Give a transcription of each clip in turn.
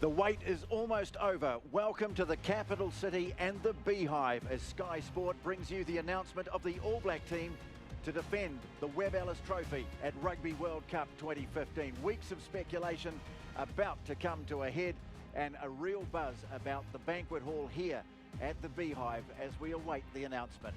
The wait is almost over. Welcome to the capital city and the Beehive as Sky Sport brings you the announcement of the All Black team to defend the Webb Ellis Trophy at Rugby World Cup 2015. Weeks of speculation about to come to a head and a real buzz about the banquet hall here at the Beehive as we await the announcement.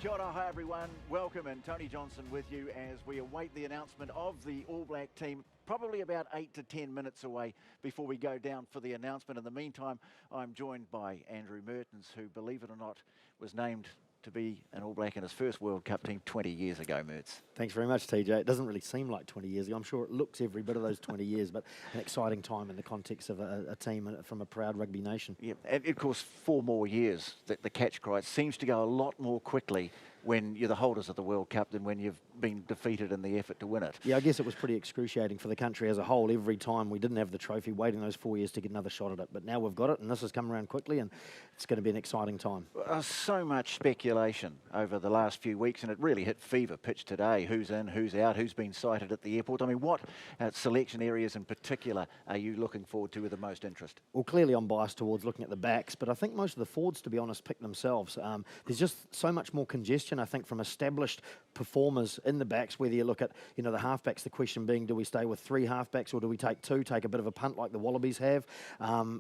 Kia ora, hi everyone, welcome, and Tony Johnson with you as we await the announcement of the All Black team. Probably about 8 to 10 minutes away before we go down for the announcement. In the meantime, I'm joined by Andrew Mertens, who, believe it or not, was named to be an All Black in his first World Cup team 20 years ago, Mertz. Thanks very much, TJ. It doesn't really seem like 20 years ago. I'm sure it looks every bit of those 20 years, but an exciting time in the context of a team from a proud rugby nation. Yeah, and of course, 4 more years. The catch cry seems to go a lot more quickly when you're the holders of the World Cup than when you've been defeated in the effort to win it. Yeah, I guess it was pretty excruciating for the country as a whole every time we didn't have the trophy, waiting those 4 years to get another shot at it. But now we've got it, and this has come around quickly, and it's going to be an exciting time. So much speculation over the last few weeks, and it really hit fever pitch today. Who's in, who's out, who's been sighted at the airport? I mean, what selection areas in particular are you looking forward to with the most interest? Well, clearly I'm biased towards looking at the backs, but I think most of the forwards, to be honest, pick themselves. There's just so much more congestion, I think, from established performers in the backs, whether you look at, the halfbacks, the question being, do we stay with 3 halfbacks or do we take 2, take a bit of a punt like the Wallabies have?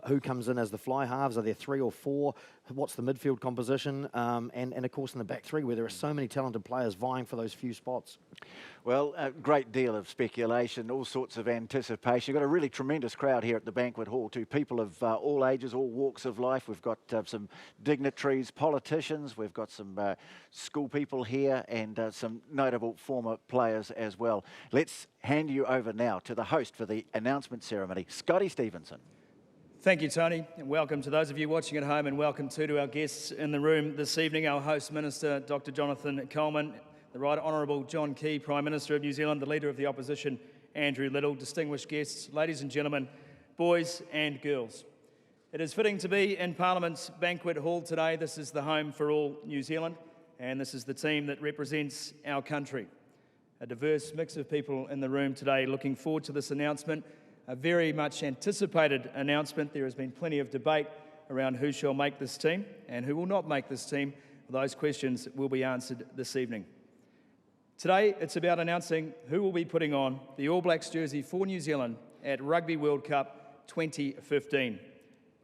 Who comes in as the fly halves? Are there 3 or 4? What's the midfield composition? And of course in the back 3 where there are so many talented players vying for those few spots. Well, a great deal of speculation, all sorts of anticipation. You've got a really tremendous crowd here at the banquet hall too. People of all ages, all walks of life. We've got some dignitaries, politicians. We've got some school people here and some notable former players as well. Let's hand you over now to the host for the announcement ceremony, Scotty Stevenson. Thank you, Tony, and welcome to those of you watching at home, and welcome to our guests in the room this evening, our host Minister, Dr. Jonathan Coleman, the Right Honourable John Key, Prime Minister of New Zealand, the Leader of the Opposition, Andrew Little, distinguished guests, ladies and gentlemen, boys and girls. It is fitting to be in Parliament's banquet hall today. This is the home for all New Zealand, and this is the team that represents our country. A diverse mix of people in the room today looking forward to this announcement, a very much anticipated announcement. There has been plenty of debate around who shall make this team and who will not make this team. Those questions will be answered this evening. Today, it's about announcing who will be putting on the All Blacks jersey for New Zealand at Rugby World Cup 2015.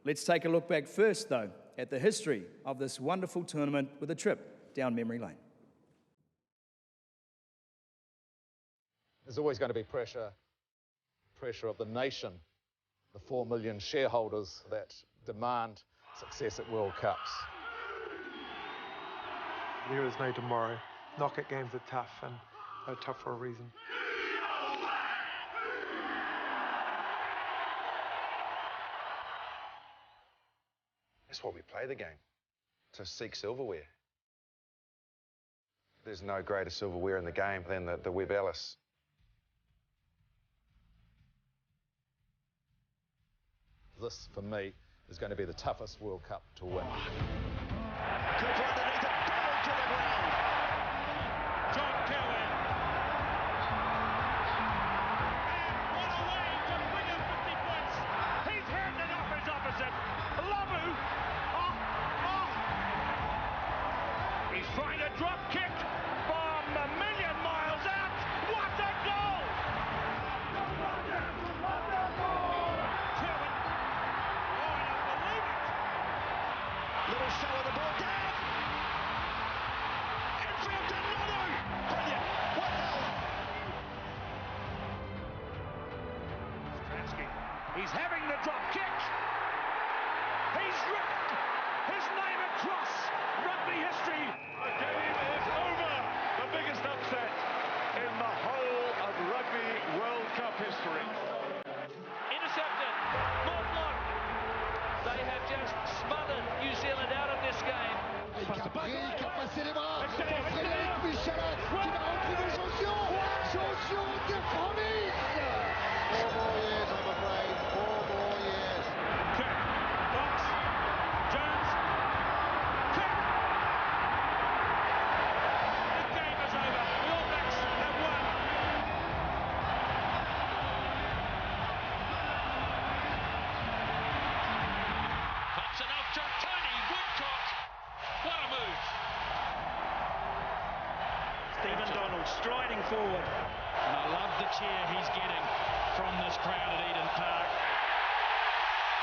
Let's take a look back first, though, at the history of this wonderful tournament with a trip down memory lane. There's always going to be pressure of the nation, the 4 million shareholders that demand success at World Cups. There is no tomorrow. Knockout games are tough, and they're tough for a reason. That's why we play the game, to seek silverware. There's no greater silverware in the game than the Webb Ellis. This, for me, is going to be the toughest World Cup to win. Cooper underneath it, ball to the ground. John Kelly. And what a way to bring up 50 points. He's handed off his opposite. Lamu. He's trying a drop kick from a million miles out. What a goal! Little show of the ball down. Infield to Lulu. Brilliant. Wow. Stransky. He's having the drop kick. He's written his name across rugby history. The game is over. The biggest upset in the whole of Rugby World Cup history. Intercepted. Good block. They have just smothered New Zealand out of this game. The game is over. The All Blacks striding forward. And I love the cheer he's getting from this crowd at Eden Park.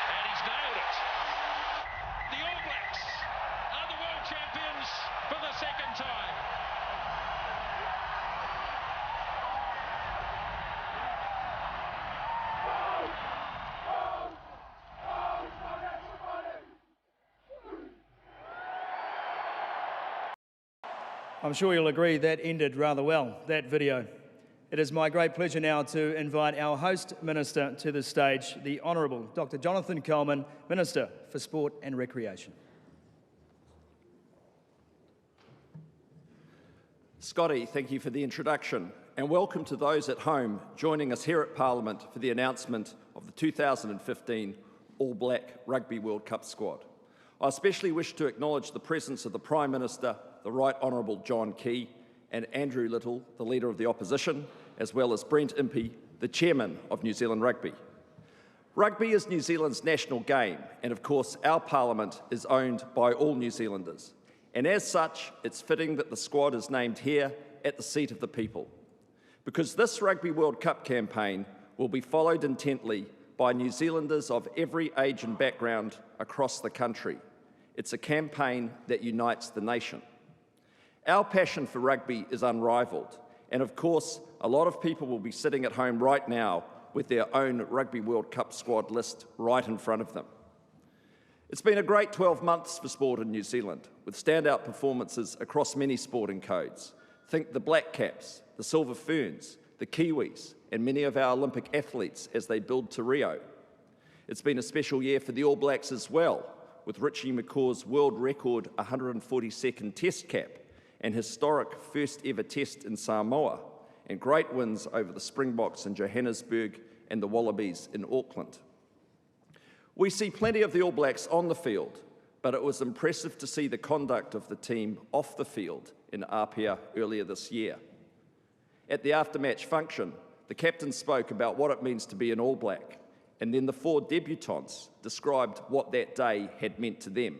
And he's nailed it. The All Blacks are the world champions for the second time. I'm sure you'll agree that ended rather well, that video. It is my great pleasure now to invite our host minister to the stage, the Honourable Dr. Jonathan Coleman, Minister for Sport and Recreation. Scotty, thank you for the introduction, and welcome to those at home joining us here at Parliament for the announcement of the 2015 All Black Rugby World Cup squad. I especially wish to acknowledge the presence of the Prime Minister, the Right Honourable John Key, and Andrew Little, the Leader of the Opposition, as well as Brent Impey, the Chairman of New Zealand Rugby. Rugby is New Zealand's national game, and of course our Parliament is owned by all New Zealanders. And as such, it's fitting that the squad is named here at the seat of the people. Because this Rugby World Cup campaign will be followed intently by New Zealanders of every age and background across the country. It's a campaign that unites the nation. Our passion for rugby is unrivaled, and of course, a lot of people will be sitting at home right now with their own Rugby World Cup squad list right in front of them. It's been a great 12 months for sport in New Zealand, with standout performances across many sporting codes. Think the Black Caps, the Silver Ferns, the Kiwis, and many of our Olympic athletes as they build to Rio. It's been a special year for the All Blacks as well, with Richie McCaw's world record 142nd Test cap and historic first ever Test in Samoa, and great wins over the Springboks in Johannesburg and the Wallabies in Auckland. We see plenty of the All Blacks on the field, but it was impressive to see the conduct of the team off the field in Apia earlier this year. At the after-match function, the captain spoke about what it means to be an All Black, and then the 4 debutants described what that day had meant to them.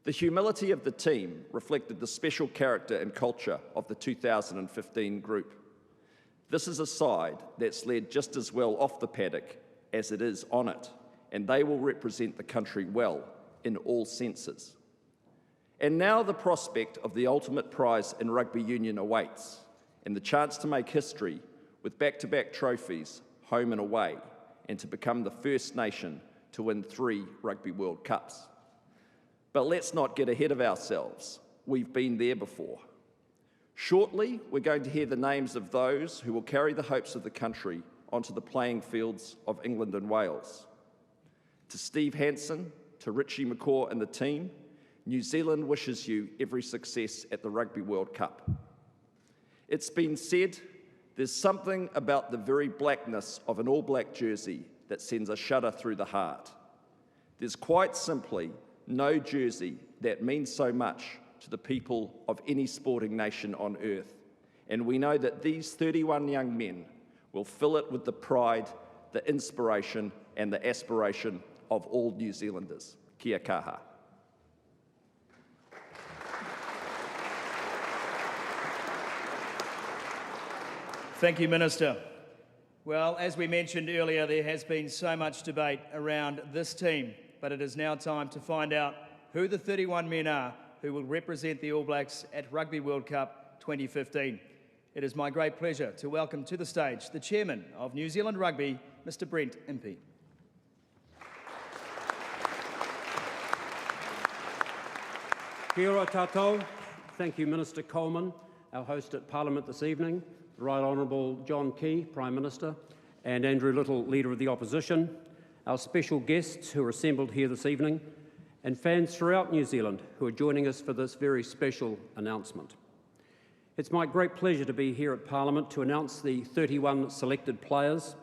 The humility of the team reflected the special character and culture of the 2015 group. This is a side that's led just as well off the paddock as it is on it, and they will represent the country well in all senses. And now the prospect of the ultimate prize in rugby union awaits, and the chance to make history with back-to-back trophies, home and away, and to become the first nation to win 3 Rugby World Cups. But let's not get ahead of ourselves. We've been there before. Shortly, we're going to hear the names of those who will carry the hopes of the country onto the playing fields of England and Wales. To Steve Hansen, to Richie McCaw and the team, New Zealand wishes you every success at the Rugby World Cup. It's been said, there's something about the very blackness of an All Black jersey that sends a shudder through the heart. There's quite simply no jersey that means so much to the people of any sporting nation on earth. And we know that these 31 young men will fill it with the pride, the inspiration, and the aspiration of all New Zealanders. Kia kaha. Thank you, Minister. Well, as we mentioned earlier, there has been so much debate around this team, but it is now time to find out who the 31 men are who will represent the All Blacks at Rugby World Cup 2015. It is my great pleasure to welcome to the stage the Chairman of New Zealand Rugby, Mr. Brent Impey. Kia ora tātou. Thank you, Minister Coleman, our host at Parliament this evening, the Right Honourable John Key, Prime Minister, and Andrew Little, Leader of the Opposition, our special guests who are assembled here this evening, and fans throughout New Zealand who are joining us for this very special announcement. It's my great pleasure to be here at Parliament to announce the 31 selected players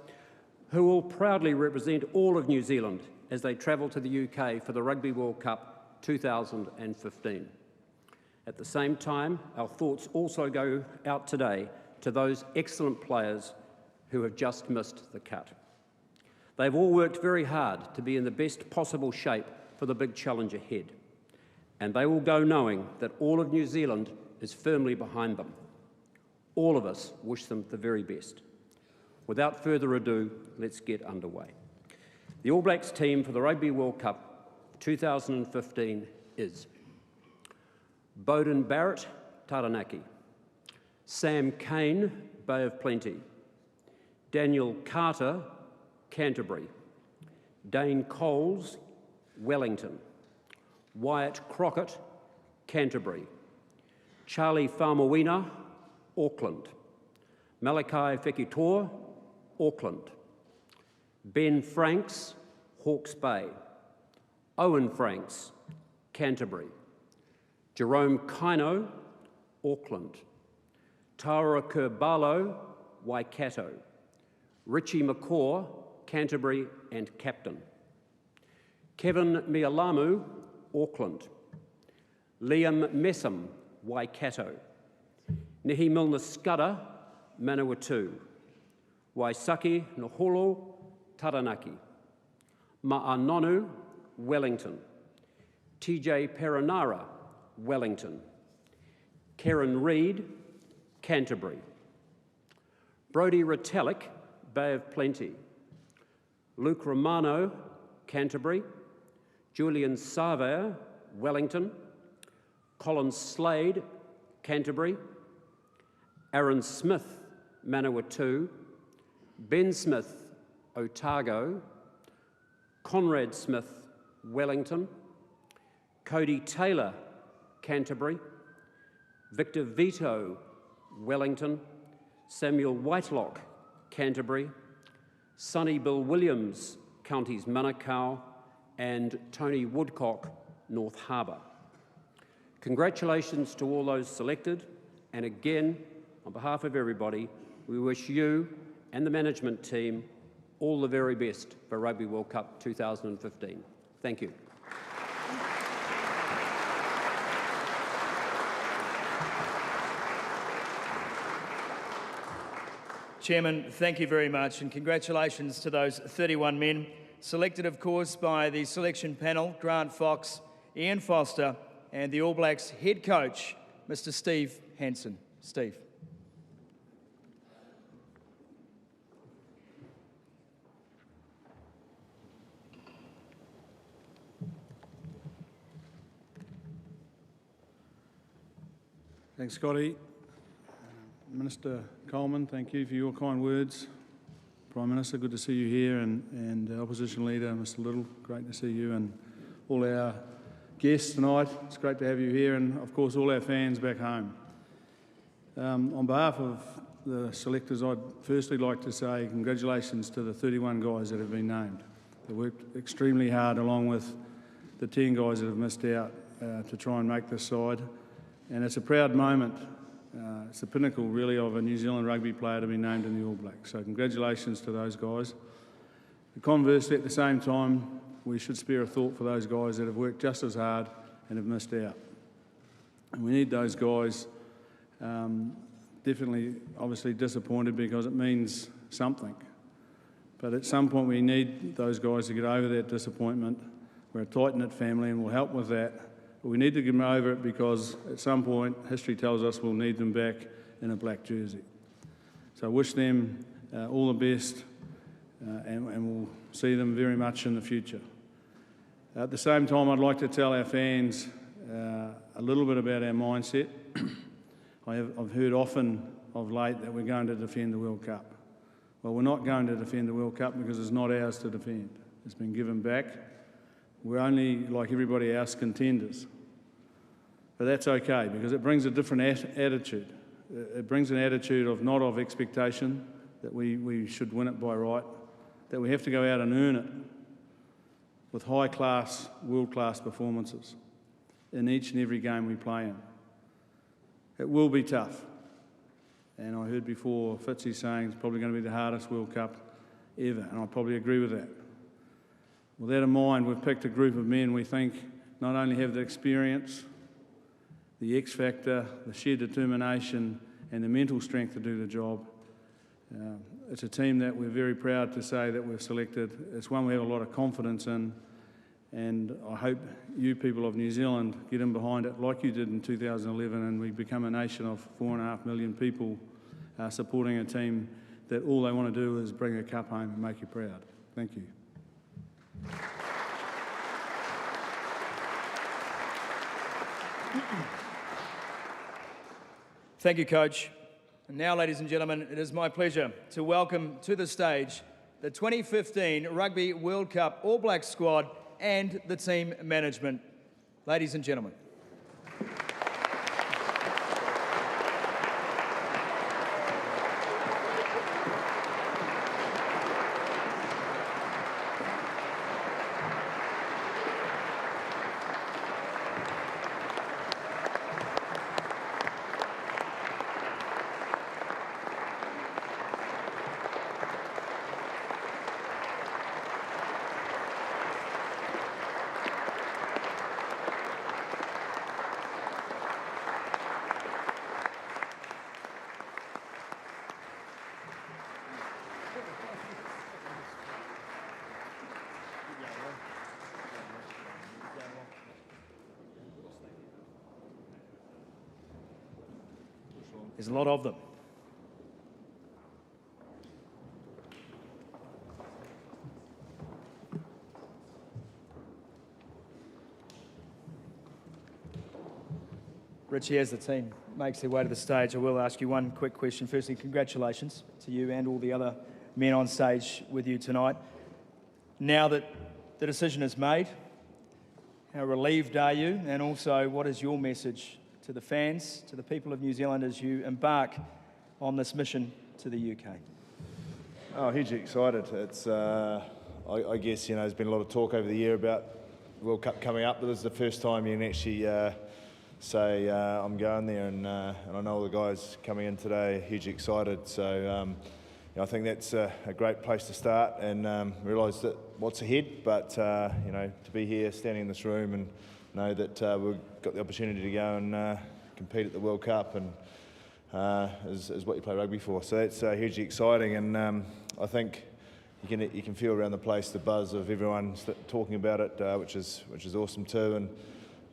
who will proudly represent all of New Zealand as they travel to the UK for the Rugby World Cup 2015. At the same time, our thoughts also go out today to those excellent players who have just missed the cut. They've all worked very hard to be in the best possible shape for the big challenge ahead, and they will go knowing that all of New Zealand is firmly behind them. All of us wish them the very best. Without further ado, let's get underway. The All Blacks team for the Rugby World Cup 2015 is Bowden Barrett, Taranaki; Sam Kane, Bay of Plenty; Daniel Carter, Canterbury; Dane Coles, Wellington; Wyatt Crockett, Canterbury; Charlie Famawina, Auckland; Malachi Fekitoa, Auckland; Ben Franks, Hawke's Bay; Owen Franks, Canterbury; Jerome Kaino, Auckland; Tara Kurbalo, Waikato; Richie McCaw, Canterbury and captain; Kevin Mialamu, Auckland; Liam Messam, Waikato; Nehi Milner-Skudder, Manawatu; Waisaki Noholo, Taranaki; Ma'anonu, Wellington; TJ Perenara, Wellington; Karen Reid, Canterbury; Brodie Retallick, Bay of Plenty; Luke Romano, Canterbury; Julian Sarver, Wellington; Colin Slade, Canterbury; Aaron Smith, Manawatu; Ben Smith, Otago; Conrad Smith, Wellington; Cody Taylor, Canterbury; Victor Vito, Wellington; Samuel Whitelock, Canterbury; Sonny Bill Williams, Counties Manukau; and Tony Woodcock, North Harbour. Congratulations to all those selected, and again, on behalf of everybody, we wish you and the management team all the very best for Rugby World Cup 2015. Thank you. Chairman, thank you very much, and congratulations to those 31 men, selected, of course, by the selection panel, Grant Fox, Ian Foster, and the All Blacks head coach, Mr. Steve Hansen. Steve. Thanks, Scotty. Minister Coleman, thank you for your kind words. Prime Minister, good to see you here, and Opposition Leader, Mr. Little, great to see you, and all our guests tonight. It's great to have you here, and of course all our fans back home. On behalf of the selectors, I'd firstly like to say congratulations to the 31 guys that have been named. They worked extremely hard along with the 10 guys that have missed out to try and make this side, and it's a proud moment. It's the pinnacle, really, of a New Zealand rugby player to be named in the All Blacks. So congratulations to those guys. But conversely, at the same time, we should spare a thought for those guys that have worked just as hard and have missed out. And we need those guys. Definitely, obviously disappointed because it means something. But at some point, we need those guys to get over that disappointment. We're a tight-knit family and we'll help with that. But we need to get them over it because at some point, history tells us we'll need them back in a black jersey. So I wish them all the best and we'll see them very much in the future. At the same time, I'd like to tell our fans a little bit about our mindset. I've heard often of late that we're going to defend the World Cup. Well, we're not going to defend the World Cup because it's not ours to defend. It's been given back. We're only, like everybody else, contenders. But that's okay because it brings a different attitude. It brings an attitude of not of expectation, that we should win it by right, that we have to go out and earn it with high-class, world-class performances in each and every game we play in. It will be tough. And I heard before Fitzy saying it's probably going to be the hardest World Cup ever, and I probably agree with that. With that in mind, we've picked a group of men we think not only have the experience, the X factor, the sheer determination and the mental strength to do the job. It's a team that we're very proud to say that we've selected. It's one we have a lot of confidence in, and I hope you people of New Zealand get in behind it like you did in 2011 and we become a nation of 4.5 million people supporting a team that all they want to do is bring a cup home and make you proud. Thank you. Thank you, Coach. And now, ladies and gentlemen, it is my pleasure to welcome to the stage the 2015 Rugby World Cup All Blacks squad and the team management. Ladies and gentlemen. There's a lot of them. Richie, as the team makes their way to the stage, I will ask you one quick question. Firstly, congratulations to you and all the other men on stage with you tonight. Now that the decision is made, how relieved are you? And also, what is your message to the fans, to the people of New Zealand as you embark on this mission to the UK? Oh, hugely excited. It's, I guess, you know, there's been a lot of talk over the year about the World Cup coming up, but this is the first time you can actually say I'm going there, and I know all the guys coming in today are hugely excited. So you know, I think that's a great place to start, and realise that what's ahead. But you know, to be here, standing in this room, and know that we've got the opportunity to go and compete at the World Cup, and is what you play rugby for. So that's hugely exciting, and I think you can feel around the place the buzz of everyone talking about it, which is awesome too. And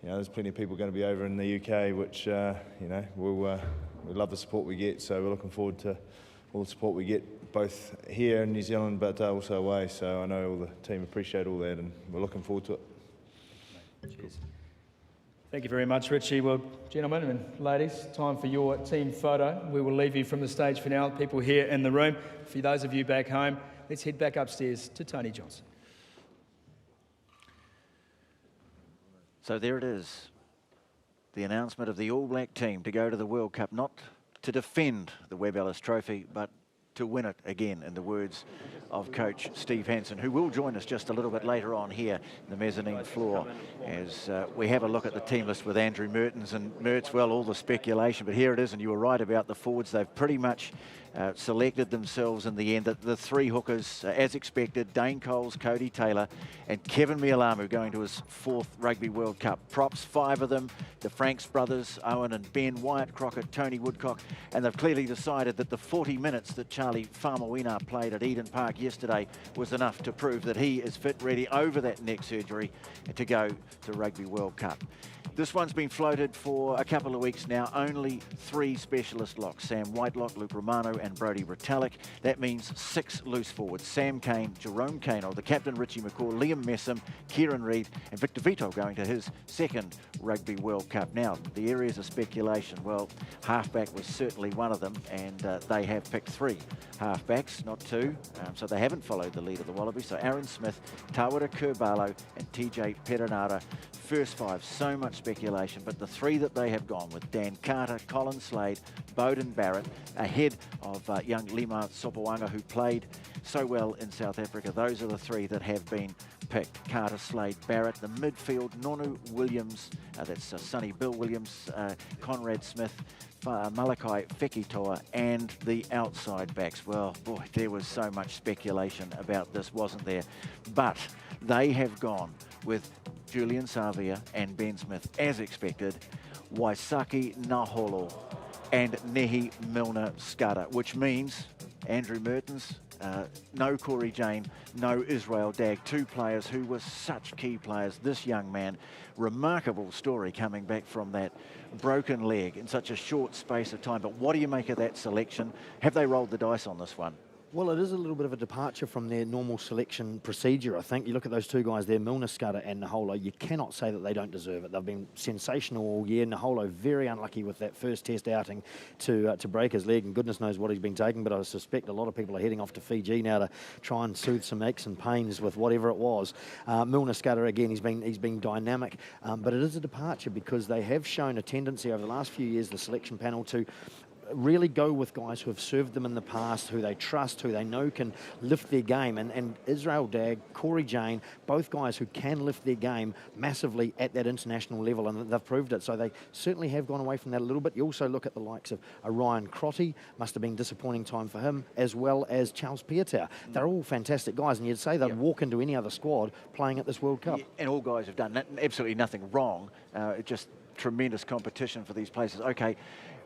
you know, there's plenty of people going to be over in the UK, which you know, we love the support we get. So we're looking forward to all the support we get, both here in New Zealand, but also away. So I know all the team appreciate all that, and we're looking forward to it. Cheers. Thank you very much, Richie. Well, gentlemen and ladies, time for your team photo. We will leave you from the stage for now. People here in the room, for those of you back home, let's head back upstairs to Tony Johnson. So there it is, the announcement of the All Black team to go to the World Cup, not to defend the Webb Ellis Trophy, but to win it again, in the words of Coach Steve Hansen, who will join us just a little bit later on here in the mezzanine floor as we have a look at the team list with Andrew Mertens. And Mertz, well, all the speculation, but here it is, and you were right about the forwards. They've pretty much selected themselves in the end. The three hookers, as expected, Dane Coles, Cody Taylor, and Kevin Mialamu going to his 4th Rugby World Cup. Props, 5 of them, the Franks brothers, Owen and Ben, Wyatt Crockett, Tony Woodcock, and they've clearly decided that the 40 minutes that Charlie Faumuina played at Eden Park yesterday was enough to prove that he is fit, ready over that neck surgery to go to Rugby World Cup. This one's been floated for a couple of weeks now. Only 3 specialist locks: Sam Whitelock, Luke Romano and Brodie Retallick. That means 6 loose forwards: Sam Cane, Jerome Kano, the captain Richie McCaw, Liam Messam, Kieran Reid and Victor Vito going to his 2nd Rugby World Cup. Now, the areas of speculation, well, halfback was certainly one of them, and they have picked 3 halfbacks, not 2, so they haven't followed the lead of the Wallabies. So Aaron Smith, Tawara Kurbalo and TJ Perenara. First 5, so much speculation, but the 3 that they have gone with: Dan Carter, Colin Slade, Bowden Barrett, ahead of young Lima Sopoaga, who played so well in South Africa. Those are the 3 that have been picked: Carter, Slade, Barrett. The midfield: Nonu Williams, that's Sonny Bill Williams, Conrad Smith, Malakai Fekitoa, and the outside backs. Well, boy, there was so much speculation about this, wasn't there? But they have gone with Julian Savia and Ben Smith, as expected, Waisaki Naholo and Nehi Milner Skudder, which means, Andrew Mertens, No Corey Jane, no Israel Dagg, two players who were such key players. This young man, remarkable story coming back from that broken leg in such a short space of time. But what do you make of that selection? Have they rolled the dice on this one? Well, it is a little bit of a departure from their normal selection procedure, I think. You look at those two guys there, Milner, Scudder and Naholo, you cannot say that they don't deserve it. They've been sensational all year. Naholo very unlucky with that first test outing to break his leg, and goodness knows what he's been taking, but I suspect a lot of people are heading off to Fiji now to try and soothe some aches and pains with whatever it was. Milner, Scudder, again, he's been dynamic, but it is a departure because they have shown a tendency over the last few years, the selection panel, to really go with guys who have served them in the past, who they trust, who they know can lift their game. And Israel Dagg, Corey Jane, both guys who can lift their game massively at that international level, and they've proved it. So they certainly have gone away from that a little bit. You also look at the likes of Ryan Crotty, must have been a disappointing time for him, as well as Charles Piutau. They're all fantastic guys, and you'd say they'd walk into any other squad playing at this World Cup. Yeah, and all guys have done absolutely nothing wrong. Just tremendous competition for these places. Okay.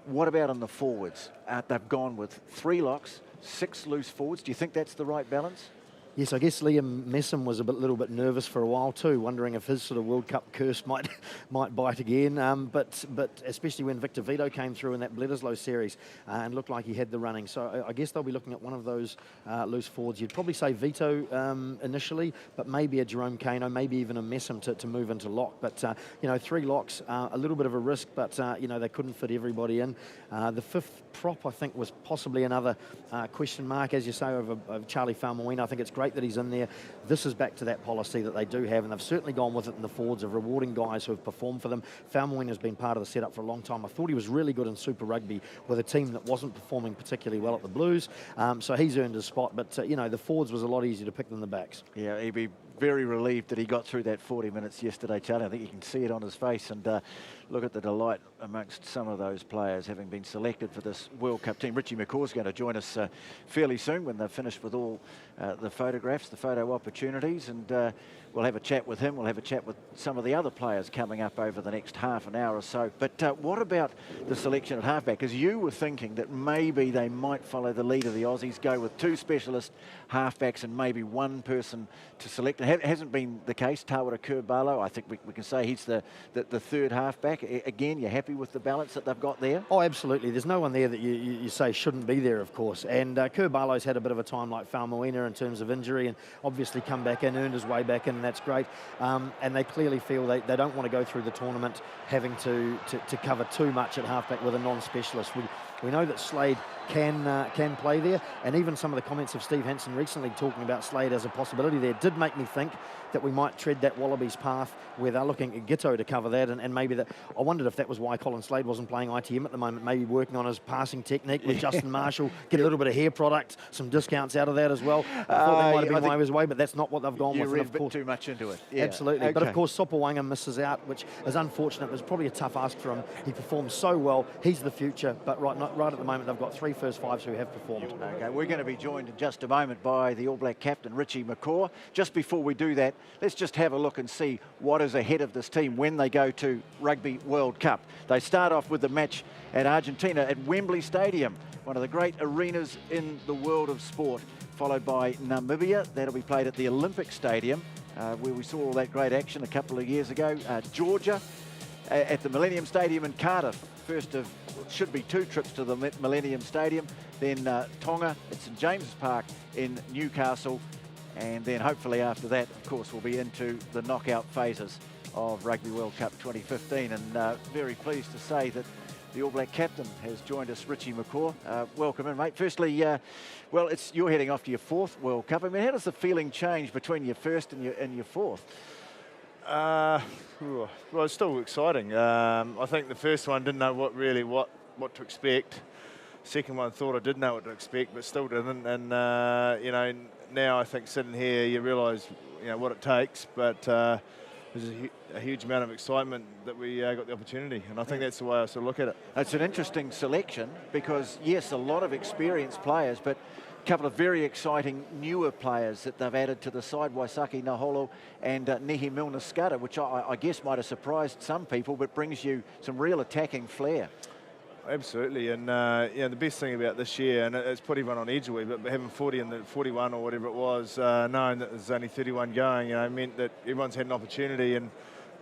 What about on the forwards? They've gone with 3 locks, 6 loose forwards. Do you think that's the right balance? Yes, I guess Liam Messam was a little bit nervous for a while too, wondering if his sort of World Cup curse might bite again. But especially when Victor Vito came through in that Bledisloe series and looked like he had the running. So I guess they'll be looking at one of those loose forwards. You'd probably say Vito initially, but maybe a Jerome Kano, maybe even a Messam to move into lock. But, 3 locks, a little bit of a risk, but, they couldn't fit everybody in. The 5th prop, I think, was possibly another question mark, as you say, of Charlie Faumuina. I think it's great that he's in there. This is back to that policy that they do have, and they've certainly gone with it in the forwards of rewarding guys who have performed for them. Faumuina has been part of the setup for a long time. I thought he was really good in Super Rugby with a team that wasn't performing particularly well at the Blues, so he's earned his spot, but the forwards was a lot easier to pick than the backs. Yeah, he'd be very relieved that he got through that 40 minutes yesterday, Charlie. I think you can see it on his face, and look at the delight amongst some of those players having been selected for this World Cup team. Richie McCaw's going to join us fairly soon when they've finished with all the photographs, the photo opportunities, and we'll have a chat with him. We'll have a chat with some of the other players coming up over the next half an hour or so. But what about the selection at halfback? Because you were thinking that maybe they might follow the lead of the Aussies, go with 2 specialist halfbacks and maybe 1 person to select. It hasn't been the case. Tawara Kurbalo, I think we can say he's the 3rd halfback. Again, you're happy with the balance that they've got there? Oh, absolutely. There's no one there that you say shouldn't be there, of course. And Kurbalo's had a bit of a time like Faumuina in terms of injury, and obviously come back in, earned his way back in, and that's great. And they clearly feel they don't want to go through the tournament having to cover too much at halfback with a non-specialist. We know that Slade can play there, and even some of the comments of Steve Hansen recently talking about Slade as a possibility there did make me think that we might tread that Wallabies path where they're looking at Giteau to cover that, and maybe that. I wondered if that was why Colin Slade wasn't playing ITM at the moment, maybe working on his passing technique with Justin Marshall, get a little bit of hair product, some discounts out of that as well. I thought that might have been his way, but that's not what they've gone with. You read a bit too much into it. Yeah. Absolutely. Okay. But of course, Sopawanga misses out, which is unfortunate. It was probably a tough ask for him. He performed so well. He's the future, but right at the moment, they've got 3 first fives who have performed. Okay, we're going to be joined in just a moment by the All Black captain, Richie McCaw. Just before we do that, let's just have a look and see what is ahead of this team when they go to Rugby World Cup. They start off with the match at Argentina at Wembley Stadium, one of the great arenas in the world of sport, followed by Namibia. That'll be played at the Olympic Stadium, where we saw all that great action a couple of years ago. Georgia at the Millennium Stadium in Cardiff. First of, should be 2 trips to the Millennium Stadium. Then Tonga at St James's Park in Newcastle. And then hopefully after that, of course, we'll be into the knockout phases of Rugby World Cup 2015. And very pleased to say that the All Black captain has joined us, Richie McCaw. Welcome in, mate. Firstly, you're heading off to your 4th World Cup. I mean, how does the feeling change between your 1st and your 4th? Well, it's still exciting. I think the first one didn't know what to expect. Second one thought I did know what to expect, but still didn't. And now I think sitting here, you realise what it takes. But there's a huge amount of excitement that we got the opportunity, and I think that's the way I sort of look at it. It's an interesting selection because yes, a lot of experienced players, but couple of very exciting newer players that they've added to the side, Waisake Naholo and Nehi Milner-Skudder, which I guess might have surprised some people, but brings you some real attacking flair. Absolutely, and the best thing about this year, and it's put everyone on edge a wee bit, but having 40 and the 41 or whatever it was, knowing that there's only 31 going, meant that everyone's had an opportunity, and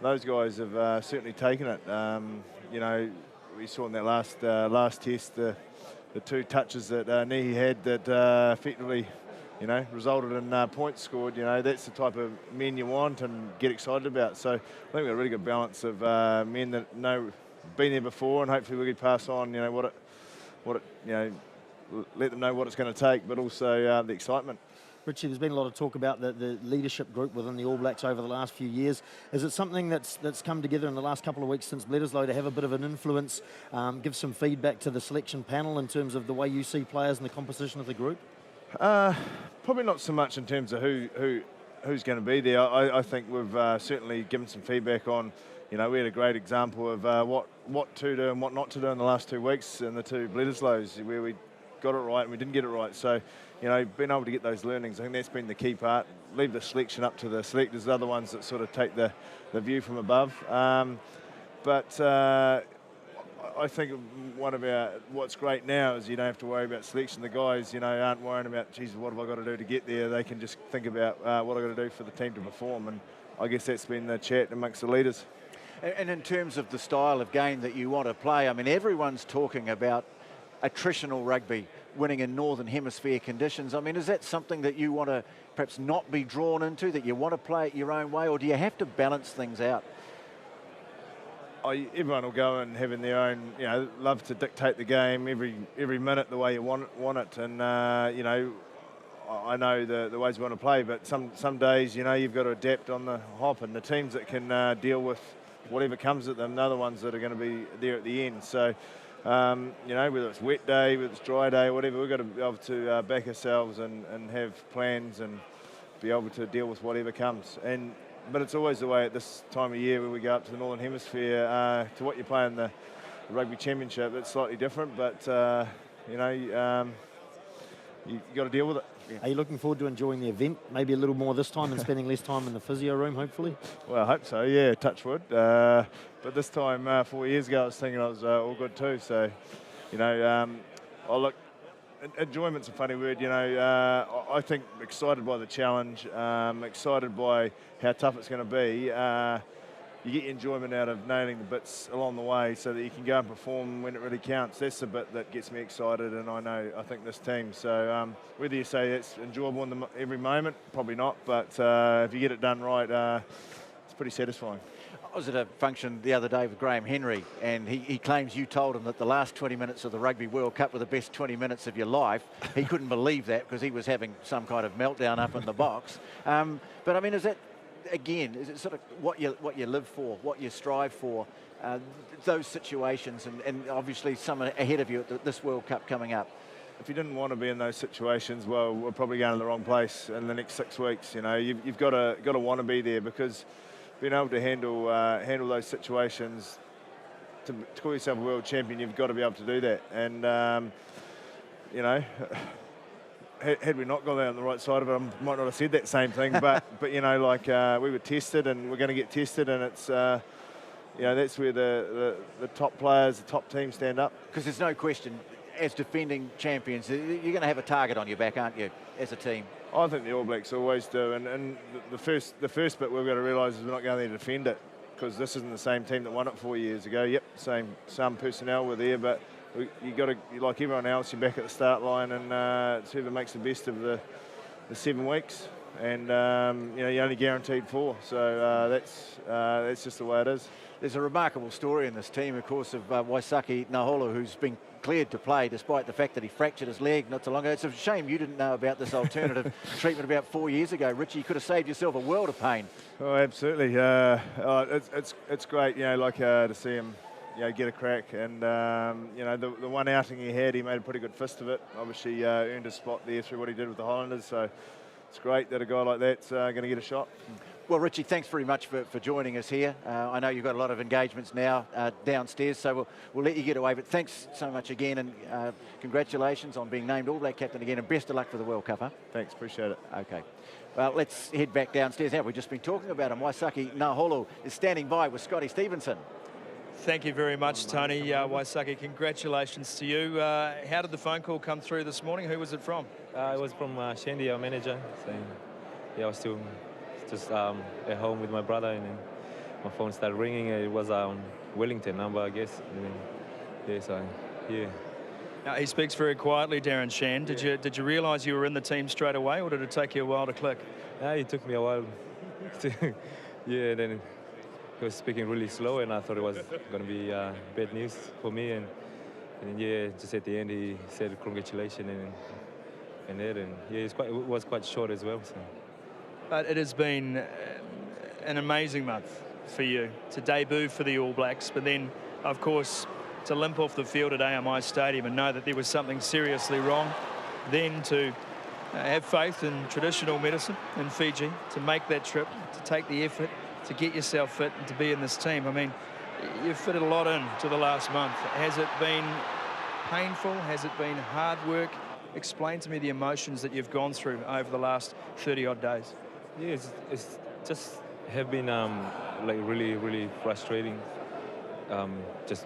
those guys have certainly taken it. We saw in that last test the two touches that Nehi had that effectively, resulted in points scored. That's the type of men you want and get excited about. So I think we've got a really good balance of men that know, been there before, and hopefully we could pass on, let them know what it's going to take, but also the excitement. Richie, there's been a lot of talk about the leadership group within the All Blacks over the last few years. Is it something that's come together in the last couple of weeks since Bledisloe to have a bit of an influence, give some feedback to the selection panel in terms of the way you see players and the composition of the group? Probably not so much in terms of who's going to be there. I think we've certainly given some feedback on, we had a great example of what to do and what not to do in the last 2 weeks in the two Bledisloes, where we got it right and we didn't get it right. So, being able to get those learnings, I think that's been the key part. Leave the selection up to the selectors, the other ones that sort of take the view from above. But I think what's great now is you don't have to worry about selection. The guys, aren't worrying about, geez, what have I got to do to get there? They can just think about what I've got to do for the team to perform. And I guess that's been the chat amongst the leaders. And in terms of the style of game that you want to play, I mean, everyone's talking about attritional rugby, winning in Northern Hemisphere conditions. I mean, is that something that you want to perhaps not be drawn into, that you want to play it your own way, or do you have to balance things out? Everyone will go and having their own, love to dictate the game every minute the way you want it. And, I know the ways we want to play, but some days, you've got to adapt on the hop, and the teams that can deal with whatever comes at them, they're the ones that are going to be there at the end. So, whether it's wet day, whether it's dry day, whatever, we've got to be able to back ourselves and have plans and be able to deal with whatever comes. But it's always the way at this time of year when we go up to the Northern Hemisphere to what you play in the Rugby Championship. It's slightly different, but, you got to deal with it. Yeah. Are you looking forward to enjoying the event, maybe a little more this time and spending less time in the physio room, hopefully? Well, I hope so, yeah, touch wood. But this time, 4 years ago, I was thinking I was all good too. So, look, enjoyment's a funny word, I think excited by the challenge, excited by how tough it's going to be. You get enjoyment out of nailing the bits along the way so that you can go and perform when it really counts. That's the bit that gets me excited, and I think this team. So whether you say it's enjoyable in every moment, probably not, but if you get it done right, it's pretty satisfying. I was at a function the other day with Graham Henry, and he claims you told him that the last 20 minutes of the Rugby World Cup were the best 20 minutes of your life. He couldn't believe that because he was having some kind of meltdown up in the box. But I mean, is that, again, is it sort of what you live for, what you strive for, those situations, and obviously some ahead of you at this World Cup coming up? If you didn't want to be in those situations, well, we're probably going to the wrong place in the next 6 weeks. You've got to want to be there, because being able to handle those situations, to call yourself a world champion, you've got to be able to do that. And had we not gone out on the right side of it, I might not have said that same thing. But we were tested, and we're going to get tested, and it's that's where the top players, the top teams stand up. Because there's no question, as defending champions, you're going to have a target on your back, aren't you, as a team? I think the All Blacks always do, and the first bit we've got to realise is we're not going there to defend it, because this isn't the same team that won it 4 years ago. Yep, some personnel were there, but you got to, like everyone else, you're back at the start line, and it's whoever makes the best of the 7 weeks, and you're only guaranteed 4, so that's just the way it is. There's a remarkable story in this team, of course, of Waisake Naholo, who's been cleared to play despite the fact that he fractured his leg not so long ago. It's a shame you didn't know about this alternative treatment about 4 years ago, Richie. You could have saved yourself a world of pain. Oh, absolutely. It's great, to see him, get a crack. And the one outing he had, he made a pretty good fist of it. Obviously, earned a spot there through what he did with the Highlanders. So it's great that a guy like that's going to get a shot. Well, Richie, thanks very much for joining us here. I know you've got a lot of engagements now downstairs, so we'll let you get away. But thanks so much again, and congratulations on being named All Black captain again, and best of luck for the World Cup, huh? Thanks, appreciate it. Okay. Well, let's head back downstairs now. We've just been talking about him. Waisake Naholo is standing by with Scotty Stevenson. Thank you very much, Tony Waisake. Congratulations to you. How did the phone call come through this morning? Who was it from? It was from Shandy, our manager, saying, I was still just at home with my brother, and then my phone started ringing. It was Wellington number, I guess. And then, Now, he speaks very quietly, Darren Shand. Did you realise you were in the team straight away, or did it take you a while to click? It took me a while. Then he was speaking really slow, and I thought it was going to be bad news for me. And just at the end he said congratulations it was quite short as well. So. But it has been an amazing month for you to debut for the All Blacks, but then, of course, to limp off the field at AMI Stadium and know that there was something seriously wrong, then to have faith in traditional medicine in Fiji, to make that trip, to take the effort, to get yourself fit and to be in this team. I mean, you've fitted a lot in to the last month. Has it been painful? Has it been hard work? Explain to me the emotions that you've gone through over the last 30-odd days. Yeah, it's just have been like really, really frustrating. Just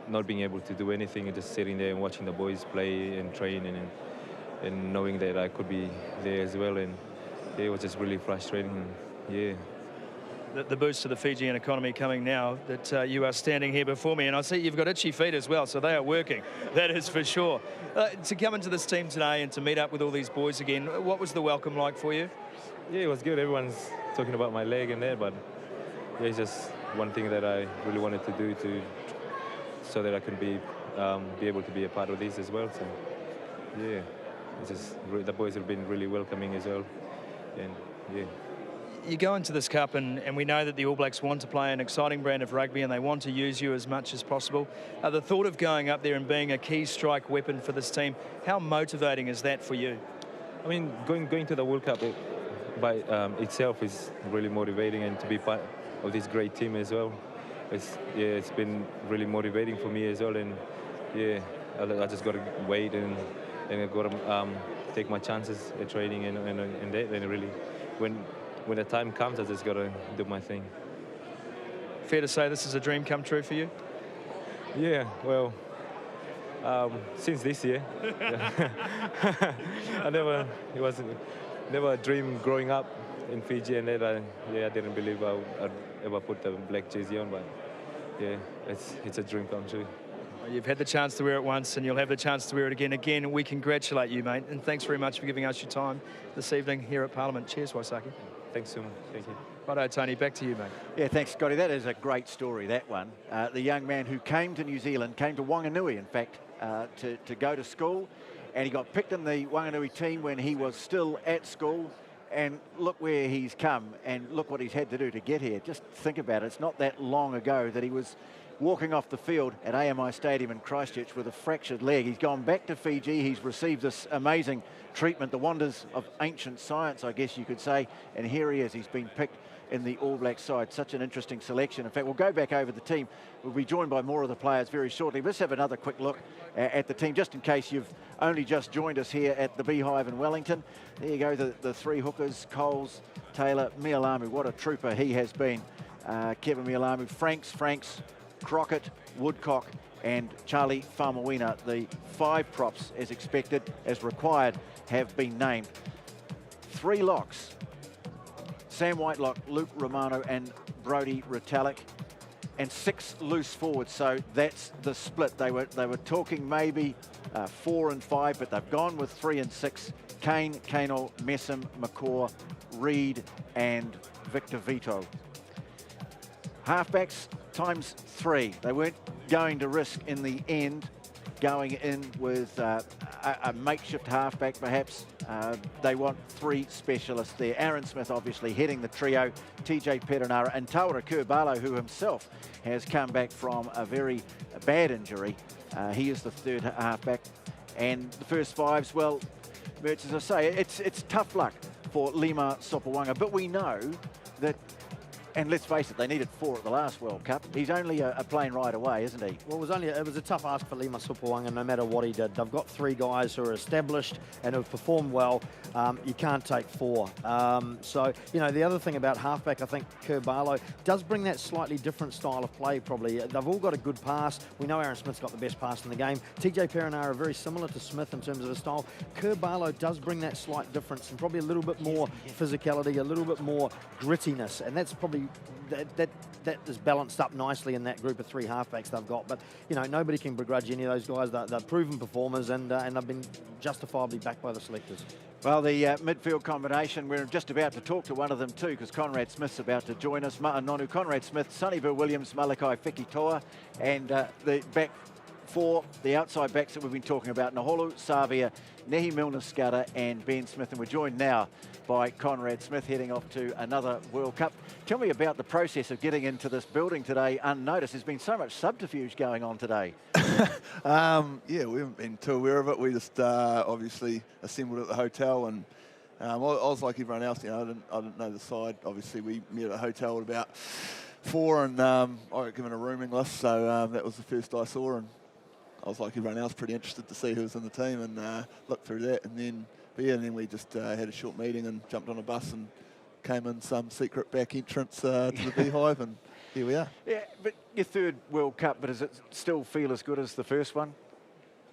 not being able to do anything and just sitting there and watching the boys play and train and knowing that I could be there as well. And it was just really frustrating. The boost to the Fijian economy coming now that you are standing here before me, and I see you've got itchy feet as well, so they are working, that is for sure. To come into this team today and to meet up with all these boys again, what was the welcome like for you? Yeah, it was good. Everyone's talking about my leg and that, but it's just one thing that I really wanted to do so that I can be able to be a part of this as well. So it's just the boys have been really welcoming as well, and You go into this cup and we know that the All Blacks want to play an exciting brand of rugby and they want to use you as much as possible. The thought of going up there and being a key strike weapon for this team, how motivating is that for you? I mean, going to the World Cup by itself is really motivating, and to be part of this great team as well. It's been really motivating for me as well, and I just got to wait and I got to take my chances at training and that, and really when the time comes, I just got to do my thing. Fair to say this is a dream come true for you? Yeah, well, since this year. It was never a dream growing up in Fiji, and that I didn't believe I'd ever put the black jersey on, but it's a dream come true. You've had the chance to wear it once and you'll have the chance to wear it again. Again, we congratulate you, mate, and thanks very much for giving us your time this evening here at Parliament. Cheers, Waisake. Thanks so much. Thank you. Righto, Tony, back to you, mate. Yeah, thanks, Scotty. That is a great story, that one. The young man who came to New Zealand, came to Wanganui, in fact, to go to school, and he got picked in the Wanganui team when he was still at school, and look where he's come, and look what he's had to do to get here. Just think about it. It's not that long ago that he was walking off the field at AMI Stadium in Christchurch with a fractured leg. He's gone back to Fiji. He's received this amazing treatment, the wonders of ancient science, I guess you could say, and here he is. He's been picked in the All Black side. Such an interesting selection. In fact, we'll go back over the team. We'll be joined by more of the players very shortly. Let's have another quick look at the team, just in case you've only just joined us here at the Beehive in Wellington. There you go, the three hookers, Coles, Taylor, Mialamu. What a trooper he has been. Kevin Mialamu, Franks, Crockett, Woodcock, and Charlie Famawina. The 5 props, as expected, as required, have been named. 3 locks. Sam Whitelock, Luke Romano, and Brodie Retallick, and 6 loose forwards. So that's the split. They were talking maybe 4 and 5, but they've gone with 3 and 6. Kane, Kanel, Messam, McCaw, Reid, and Victor Vito. Halfbacks times 3. They weren't going to risk in the end going in with a makeshift halfback perhaps. They want 3 specialists there. Aaron Smith obviously heading the trio, TJ Perenara and Tawara Kurbalo, who himself has come back from a very bad injury. He is the 3rd halfback. And the first 5s, well, Mertz, as I say, it's tough luck for Lima Sopawanga, but we know that And let's face it, they needed 4 at the last World Cup. He's only a plane ride away, isn't he? Well, it was a tough ask for Lima Supawanga, no matter what he did. They've got 3 guys who are established and have performed well. You can't take 4. So, you know, the other thing about halfback, I think Kerbalo does bring that slightly different style of play, probably. They've all got a good pass. We know Aaron Smith's got the best pass in the game. TJ Perenara very similar to Smith in terms of his style. Kerbalo does bring that slight difference and probably a little bit more physicality, a little bit more grittiness, and that's probably that is balanced up nicely in that group of 3 halfbacks they've got. But, you know, nobody can begrudge any of those guys. They're proven performers, and they've been justifiably backed by the selectors. Well, the midfield combination, we're just about to talk to one of them too, because Conrad Smith's about to join us. Ma'anonu, Conrad Smith, Sonny Bill Williams, Malakai Fekitoa, and the back 4, the outside backs that we've been talking about, Naholu, Savia, Nehi Milner-Skudder and Ben Smith. And we're joined now by Conrad Smith, heading off to another World Cup. Tell me about the process of getting into this building today unnoticed. There's been so much subterfuge going on today. Yeah, we haven't been too aware of it. We just obviously assembled at the hotel, and I was like everyone else. You know, I didn't know the side. Obviously, we met at a hotel at about 4, and I got given a rooming list, so that was the first I saw, and I was like everyone else, pretty interested to see who was in the team, and looked through that, and then we just had a short meeting and jumped on a bus and came in some secret back entrance to the Beehive, and here we are. Yeah, but your 3rd World Cup, but does it still feel as good as the first one?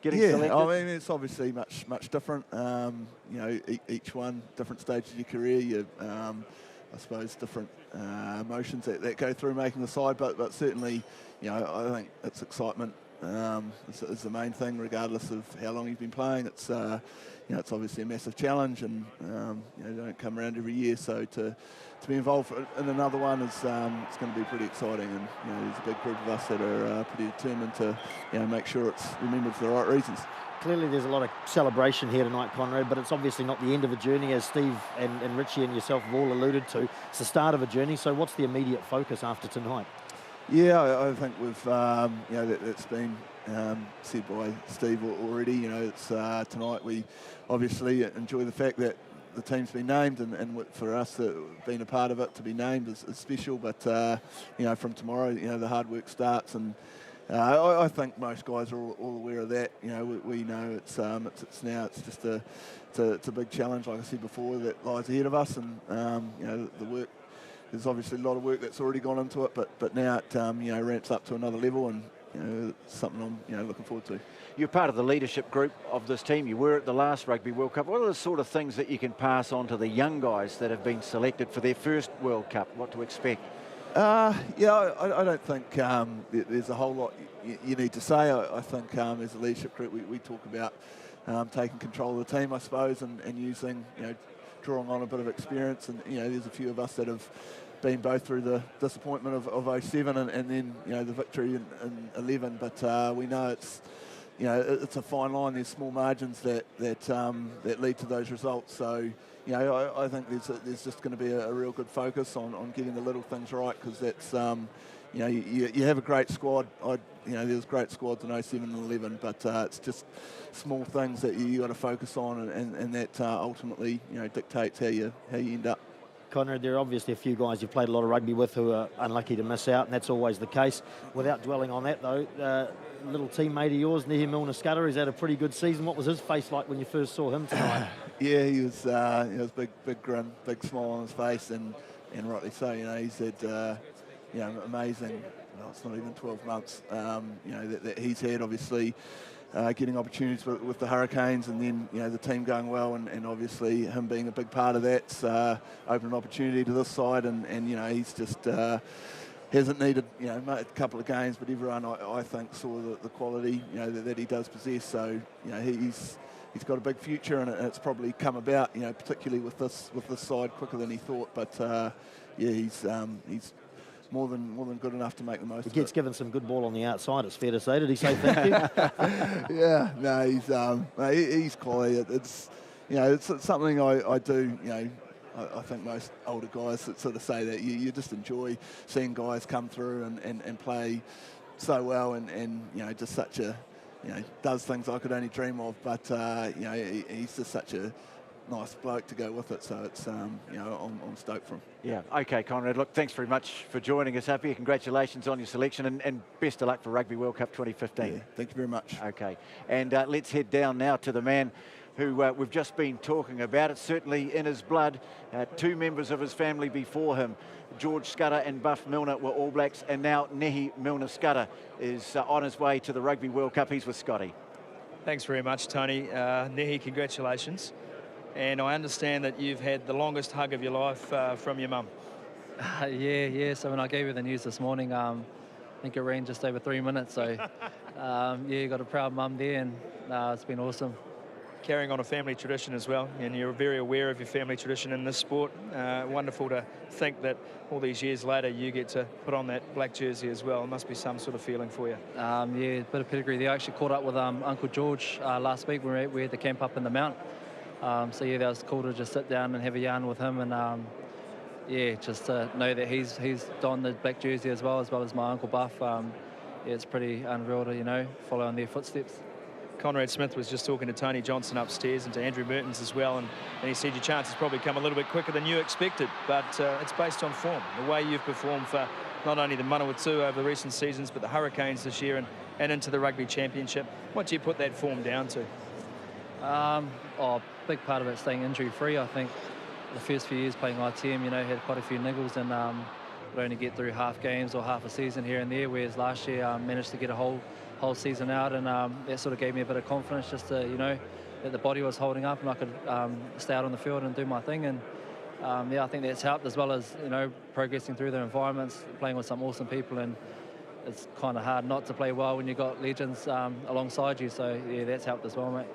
Getting yeah, selected? I mean, it's obviously much different. You know, each one, different stages of your career, you, I suppose different emotions that go through making the side, but certainly, you know, I think it's excitement. Is the main thing, regardless of how long you've been playing. It's you know, it's obviously a massive challenge, and you know, they don't come around every year. So to be involved in another one is it's going to be pretty exciting. And you know, there's a big group of us that are pretty determined to make sure it's remembered for the right reasons. Clearly there's a lot of celebration here tonight, Conrad, but it's obviously not the end of a journey, as Steve and Richie and yourself have all alluded to. It's the start of a journey. So what's the immediate focus after tonight? Yeah, I think we've, you know, that's been said by Steve already. You know, it's tonight we obviously enjoy the fact that the team's been named, and for us, being a part of it, to be named is special. But you know, from tomorrow, you know, the hard work starts, and I think most guys are all aware of that. You know, we know it's now it's just it's a big challenge, like I said before, that lies ahead of us, and you know, the work. There's obviously a lot of work that's already gone into it, but now it you know, ramps up to another level, and you know, it's something I'm looking forward to. You're part of the leadership group of this team. You were at the last Rugby World Cup. What are the sort of things that you can pass on to the young guys that have been selected for their first World Cup? What to expect? Yeah, I don't think there's a whole lot you need to say. I think as a leadership group, we talk about taking control of the team, I suppose, and using, you know, drawing on a bit of experience, and you know, there's a few of us that have been both through the disappointment of 07 and then, you know, the victory in 11. But we know it's, you know, it's a fine line. There's small margins that lead to those results. So, you know, I think there's just going to be a real good focus on getting the little things right, because that's, you know, you have a great squad. You know, there's great squads in 07 and 11, but it's just small things that you got to focus on, and that ultimately, you know, dictates how you end up. Conrad, there are obviously a few guys you've played a lot of rugby with who are unlucky to miss out, and that's always the case. Without dwelling on that, though, little teammate of yours, Nehi Milner-Skudder, he's had a pretty good season. What was his face like when you first saw him tonight? Yeah, he was big grin, big smile on his face, and rightly so. You know, he's had you know, amazing. Well, it's not even 12 months. You know, that he's had, obviously. Getting opportunities with the Hurricanes, and then, you know, the team going well, and obviously him being a big part of that's opened an opportunity to this side, and you know, he's just hasn't needed, you know, a couple of games, but everyone I think saw the quality, you know, that he does possess. So, you know, he's got a big future, and it's probably come about, you know, particularly with this side quicker than he thought. But yeah, he's more than good enough to make the most of it. He gets given some good ball on the outside, it's fair to say. Did he say thank you? Yeah, no, he's quality. It's, you know, it's something I do, you know. I think most older guys that sort of say that you just enjoy seeing guys come through and play so well, and you know, just such a, you know, does things I could only dream of. But you know, he's just such a nice bloke to go with it. So it's, you know, I'm stoked for him. Yeah, okay, Conrad. Look, thanks very much for joining us up here. Congratulations on your selection and best of luck for Rugby World Cup 2015. Yeah, thank you very much. Okay, and let's head down now to the man who we've just been talking about. It's certainly in his blood. Two members of his family before him, George Scudder and Buff Milner, were All Blacks, and now Nehi Milner-Skudder is on his way to the Rugby World Cup. He's with Scotty. Thanks very much, Tony. Nehi, congratulations. And I understand that you've had the longest hug of your life from your mum. Yeah. So when I gave her the news this morning, I think it ran just over 3 minutes. So yeah, got a proud mum there, and it's been awesome. Carrying on a family tradition as well, and you're very aware of your family tradition in this sport. Wonderful to think that all these years later you get to put on that black jersey as well. It must be some sort of feeling for you. Yeah, a bit of pedigree there. I actually caught up with Uncle George last week when we had the camp up in the Mount. So yeah, that was cool to just sit down and have a yarn with him, and yeah, just to know that he's donned the black jersey as well as my Uncle Buff. Yeah, it's pretty unreal to, you know, follow in their footsteps. Conrad Smith was just talking to Tony Johnson upstairs and to Andrew Mertens as well, and he said your chances probably come a little bit quicker than you expected, but it's based on form. The way you've performed for not only the Manawatu over the recent seasons, but the Hurricanes this year and into the Rugby Championship. What do you put that form down to? Big part of it staying injury-free. I think the first few years playing ITM, you know, had quite a few niggles, and would only get through half games or half a season here and there, whereas last year managed to get a whole season out, and that sort of gave me a bit of confidence just to, you know, that the body was holding up and I could stay out on the field and do my thing. And yeah, I think that's helped, as well as, you know, progressing through the environments, playing with some awesome people, and it's kind of hard not to play well when you've got legends alongside you. So yeah, that's helped as well, mate.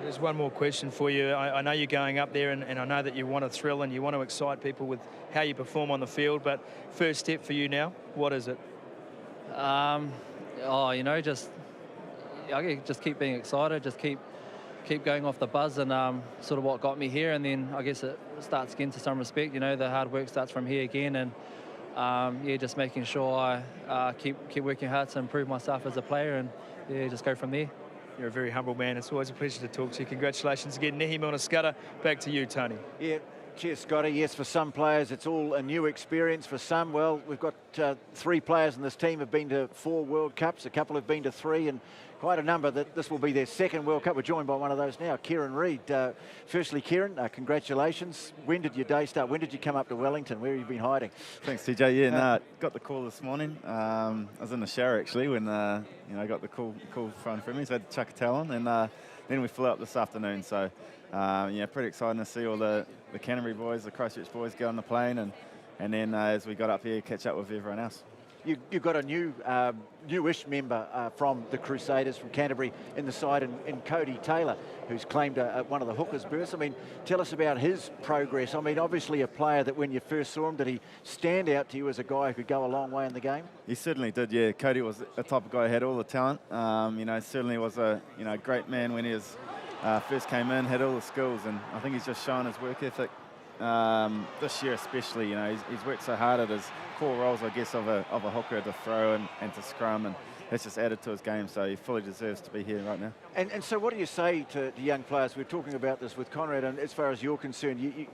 There's one more question for you. I know you're going up there, and I know that you want to thrill and you want to excite people with how you perform on the field, but first step for you now, what is it? You know, just keep being excited, just keep going off the buzz, and sort of what got me here, and then I guess it starts again to some respect. You know, the hard work starts from here again, and yeah, just making sure I keep working hard to improve myself as a player, and yeah, just go from there. You're a very humble man. It's always a pleasure to talk to you. Congratulations again, Nehi Milner-Skudder. Back to you, Tony. Yeah. Cheers, Scotty. Yes, for some players, it's all a new experience. For some, well, we've got 3 players in this team have been to 4 World Cups. A couple have been to 3, and quite a number that this will be their 2nd World Cup. We're joined by one of those now, Kieran Reid. Firstly, Kieran, congratulations. When did your day start? When did you come up to Wellington? Where have you been hiding? Thanks, TJ. Yeah, got the call this morning. I was in the shower, actually, when you know, I got the call phone from me, so I had to chuck a towel on, and then we flew up this afternoon. So yeah, pretty exciting to see all the Canterbury boys, the Christchurch boys get on the plane, and then as we got up here, catch up with everyone else. You've got a newish member from the Crusaders from Canterbury in the side, in Cody Taylor, who's claimed one of the hookers' berths. I mean, tell us about his progress. I mean, obviously a player that when you first saw him, did he stand out to you as a guy who could go a long way in the game? He certainly did, yeah. Cody was the type of guy who had all the talent. You know, certainly was a great man when he was first came in, had all the skills, and I think he's just shown his work ethic. This year especially, you know, he's worked so hard at his core roles, I guess, of a hooker, to throw and to scrum, and it's just added to his game, so he fully deserves to be here right now. And so what do you say to young players? We're talking about this with Conrad, and as far as you're concerned,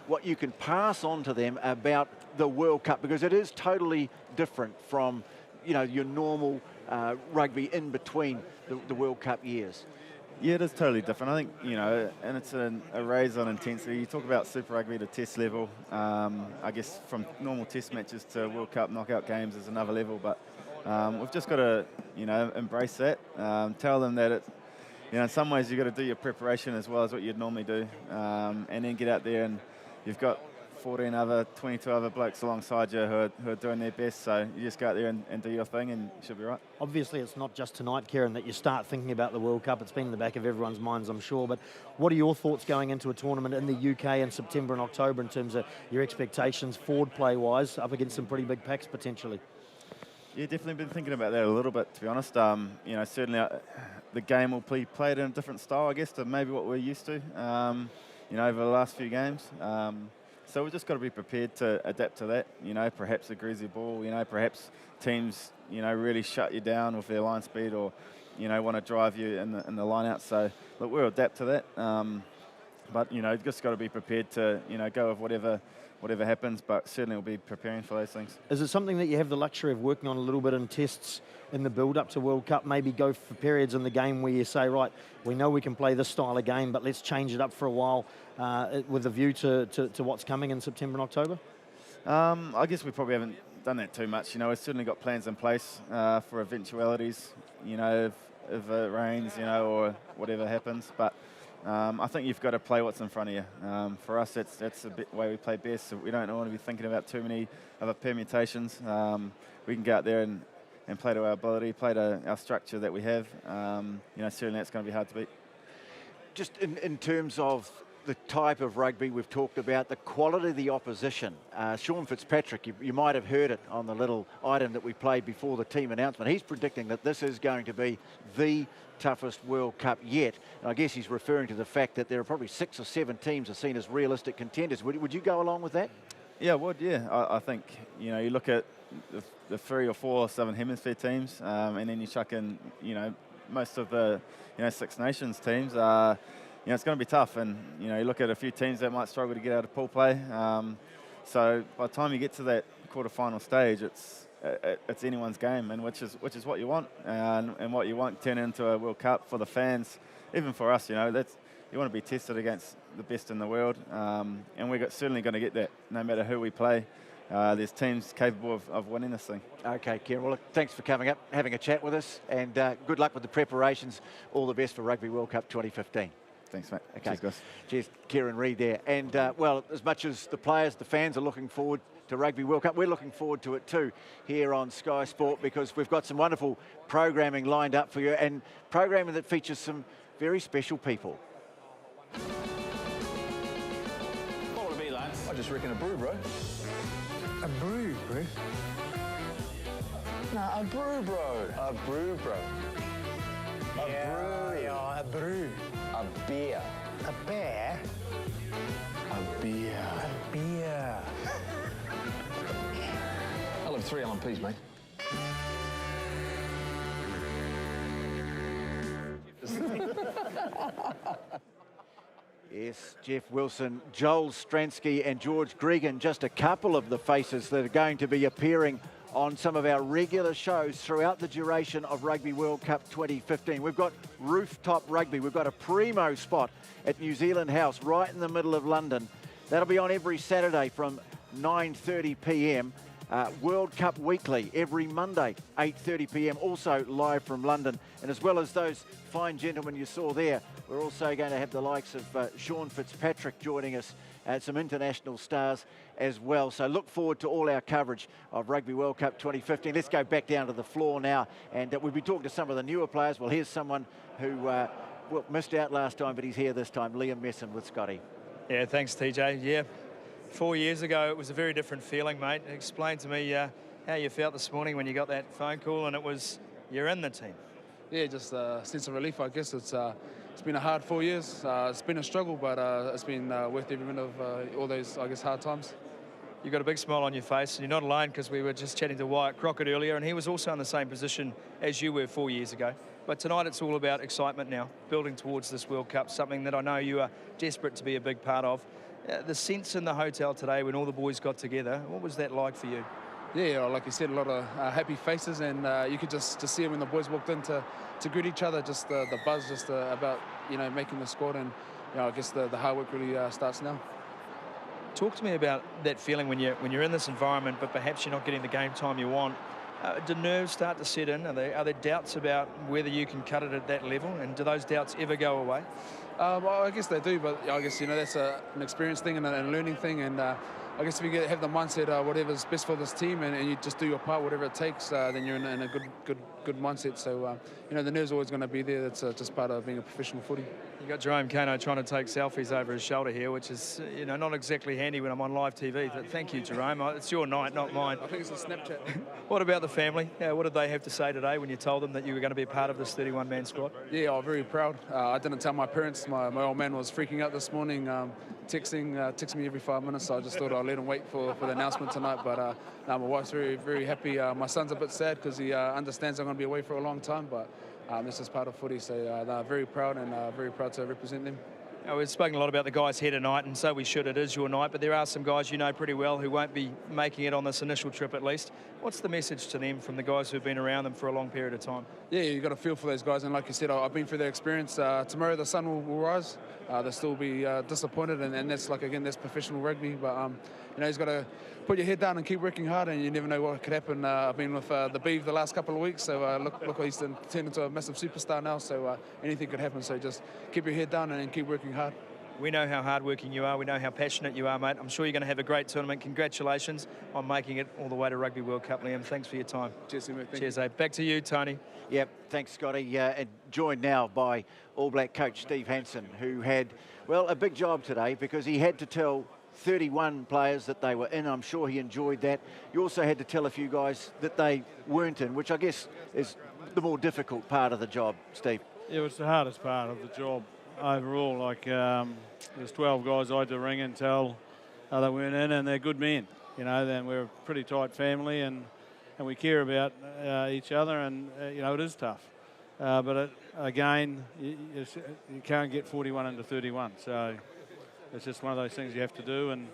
what you can pass on to them about the World Cup, because it is totally different from, you know, your normal rugby in between the World Cup years. Yeah, it is totally different. I think, you know, and it's a raise on intensity. You talk about Super Rugby to test level. I guess from normal test matches to World Cup knockout games is another level, but we've just got to, you know, embrace that. Tell them that it's, you know, in some ways you've got to do your preparation as well as what you'd normally do, and then get out there and you've got 22 other blokes alongside you who are doing their best, so you just go out there and do your thing and you should be right. Obviously it's not just tonight, Kieran, that you start thinking about the World Cup. It's been in the back of everyone's minds, I'm sure, but what are your thoughts going into a tournament in the UK in September and October in terms of your expectations forward play-wise, up against some pretty big packs potentially? Yeah, definitely been thinking about that a little bit, to be honest. You know, certainly the game will be played in a different style, I guess, to maybe what we're used to, you know, over the last few games. So we've just got to be prepared to adapt to that. You know, perhaps a greasy ball, you know, perhaps teams, you know, really shut you down with their line speed, or, you know, want to drive you in the line out. So, look, we'll adapt to that. But you know, just got to be prepared to go with whatever happens. But certainly we'll be preparing for those things. Is it something that you have the luxury of working on a little bit in tests in the build-up to World Cup? Maybe go for periods in the game where you say, right, we know we can play this style of game, but let's change it up for a while with a view to what's coming in September and October? I guess we probably haven't done that too much. You know, we've certainly got plans in place for eventualities. You know, if it rains, or whatever happens. But I think you've got to play what's in front of you. For us, that's the way we play best. So we don't want to be thinking about too many other permutations. We can go out there and play to our ability, play to our structure that we have. Certainly that's going to be hard to beat. Just in terms of the type of rugby we've talked about, the quality of the opposition. Sean Fitzpatrick, you might have heard it on the little item that we played before the team announcement. He's predicting that this is going to be the toughest World Cup yet. And I guess he's referring to the fact that there are probably 6 or 7 teams are seen as realistic contenders. Would you go along with that? Yeah, I would, yeah. I think, you look at the 3 or 4 Southern Hemisphere teams, and then you chuck in, most of the, Six Nations teams. It's going to be tough, and you look at a few teams that might struggle to get out of pool play. So by the time you get to that quarter-final stage, it's anyone's game, and which is what you want, and what you want turn into a World Cup for the fans, even for us. You want to be tested against the best in the world, and we're certainly going to get that, no matter who we play. There's teams capable of winning this thing. Okay, Kieran. Well, look, thanks for coming up, having a chat with us, and good luck with the preparations. All the best for Rugby World Cup 2015. Thanks, mate. Okay. Cheers, guys. Cheers, Kieran Reid there. And, well, as much as the players, the fans are looking forward to Rugby World Cup, we're looking forward to it too here on Sky Sport, because we've got some wonderful programming lined up for you, and programming that features some very special people. What would it be, lads? I just reckon a brew, bro. A brew, bro? No, a brew, bro. A brew, bro. A brew. Yeah, a brew. A beer. A bear? A beer. A beer. I'll have 3 LMPs, mate. Yes, Jeff Wilson, Joel Stransky and George Gregan, just a couple of the faces that are going to be appearing on some of our regular shows throughout the duration of Rugby World Cup 2015. We've got rooftop rugby. We've got a primo spot at New Zealand House right in the middle of London. That'll be on every Saturday from 9:30 p.m. World Cup Weekly every Monday, 8:30 p.m. also live from London. And as well as those fine gentlemen you saw there, we're also going to have the likes of Sean Fitzpatrick joining us, some international stars as well. So look forward to all our coverage of Rugby World Cup 2015. Let's go back down to the floor now, and we'll be talking to some of the newer players. Well, here's someone who missed out last time, but he's here this time, Liam Messon with Scotty. Yeah, thanks, TJ. Yeah, 4 years ago, it was a very different feeling, mate. Explain to me how you felt this morning when you got that phone call and it was, you're in the team. Yeah, just a sense of relief, I guess. It's been a hard 4 years. It's been a struggle, but it's been worth every minute of all those, I guess, hard times. You've got a big smile on your face, and you're not alone, because we were just chatting to Wyatt Crockett earlier, and he was also in the same position as you were 4 years ago. But tonight it's all about excitement now, building towards this World Cup, something that I know you are desperate to be a big part of. The sense in the hotel today when all the boys got together, what was that like for you? Yeah, like you said, a lot of happy faces, and you could just see it when the boys walked in to greet each other, just the buzz just about, making the squad, and I guess the hard work really starts now. Talk to me about that feeling when you're in this environment, but perhaps you're not getting the game time you want. Do nerves start to set in? Are there doubts about whether you can cut it at that level, and do those doubts ever go away? Well, I guess they do, but I guess that's an experience thing and a learning thing, and I guess if you have the mindset, whatever's best for this team, and you just do your part, whatever it takes, then you're in a good mindset. So the nerves are always going to be there. That's just part of being a professional footy. You got Jerome Kano trying to take selfies over his shoulder here, which is not exactly handy when I'm on live TV. But thank you, Jerome. It's your night, not mine. I think it's a Snapchat. What about the family? What did they have to say today when you told them that you were going to be a part of this 31-man squad? Yeah, I'm very proud. I didn't tell my parents. My old man was freaking out this morning, texting me every 5 minutes. So I just thought I'd let him wait for the announcement tonight. But my wife's very, very happy. My son's a bit sad because he understands I'm going to be away for a long time. But this is part of footy, so they're very proud, and very proud to represent them. We've spoken a lot about the guys here tonight, and so we should. It is your night, but there are some guys you know pretty well who won't be making it on this initial trip at least. What's the message to them from the guys who've been around them for a long period of time? Yeah, you've got to feel for those guys, and like you said, I've been through that experience. Tomorrow the sun will rise. They'll still be disappointed, and that's like, again, that's professional rugby. But you know, you've got to put your head down and keep working hard, and you never know what could happen. I've been with the Beeve the last couple of weeks, so look, he's turned into a massive superstar now. So anything could happen. So just keep your head down and keep working hard. We know how hardworking you are. We know how passionate you are, mate. I'm sure you're going to have a great tournament. Congratulations on making it all the way to Rugby World Cup, Liam. Thanks for your time. Cheers, mate. Cheers, Abe. Back to you, Tony. Yep, thanks, Scotty. And joined now by All Black coach Steve Hansen, who had, well, a big job today because he had to tell 31 players that they were in. I'm sure he enjoyed that. You also had to tell a few guys that they weren't in, which I guess is the more difficult part of the job, Steve. Yeah, it's the hardest part of the job overall. Like, there's 12 guys I had to ring and tell they weren't in, and they're good men. You know, then we're a pretty tight family, and we care about each other, and you know, it is tough. But again, you can't get 41 into 31, so it's just one of those things you have to do, and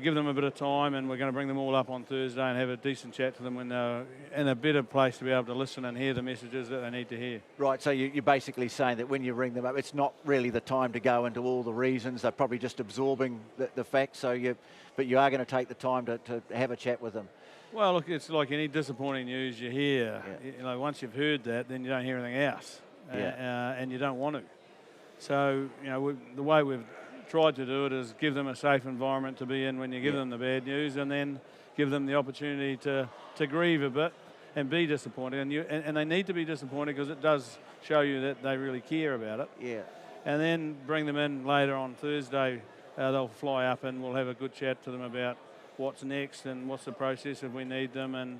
give them a bit of time, and we're going to bring them all up on Thursday and have a decent chat to them when they're in a better place to be able to listen and hear the messages that they need to hear. Right, so you're basically saying that when you ring them up, it's not really the time to go into all the reasons. They're probably just absorbing the facts, but you are going to take the time to have a chat with them. Well, look, it's like any disappointing news you hear. Yeah. You know, once you've heard that, then you don't hear anything else, and you don't want to. So, you know, the way we've tried to do it is give them a safe environment to be in when you give them the bad news, and then give them the opportunity to grieve a bit and be disappointed. And they need to be disappointed because it does show you that they really care about it. Yeah. And then bring them in later on Thursday. They'll fly up and we'll have a good chat to them about what's next and what's the process if we need them, and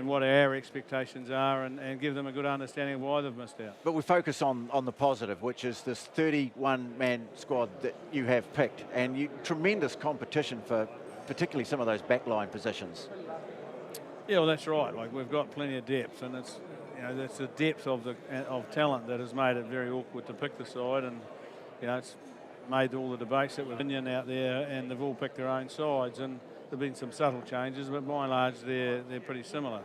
what our expectations are, and give them a good understanding of why they've missed out. But we focus on the positive, which is this 31-man squad that you have picked, and tremendous competition for particularly some of those backline positions. Yeah, well, that's right. Like, we've got plenty of depth, and it's, you know, that's the depth of talent that has made it very awkward to pick the side, and you know, it's made all the debates that were opinion out there, and they've all picked their own sides, and there've been some subtle changes, but by and large they're pretty similar.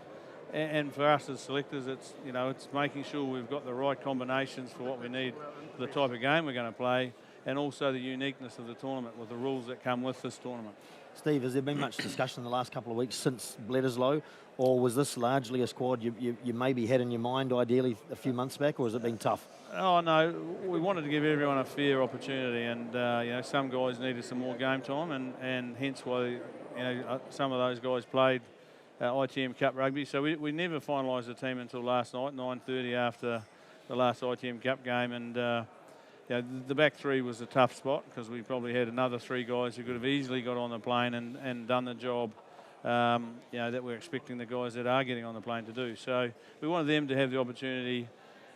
And for us as selectors, it's, you know, it's making sure we've got the right combinations for what we need for the type of game we're going to play, and also the uniqueness of the tournament with the rules that come with this tournament. Steve, has there been much discussion in the last couple of weeks since Bledisloe, or was this largely a squad you maybe had in your mind ideally a few months back, or has it been tough? Oh no, we wanted to give everyone a fair opportunity, and you know, some guys needed some more game time, and hence why, you know, some of those guys played ITM Cup rugby. So we never finalised the team until last night, 9:30 after the last ITM Cup game, and you know, the back three was a tough spot because we probably had another 3 guys who could have easily got on the plane and done the job, you know, that we're expecting the guys that are getting on the plane to do. So we wanted them to have the opportunity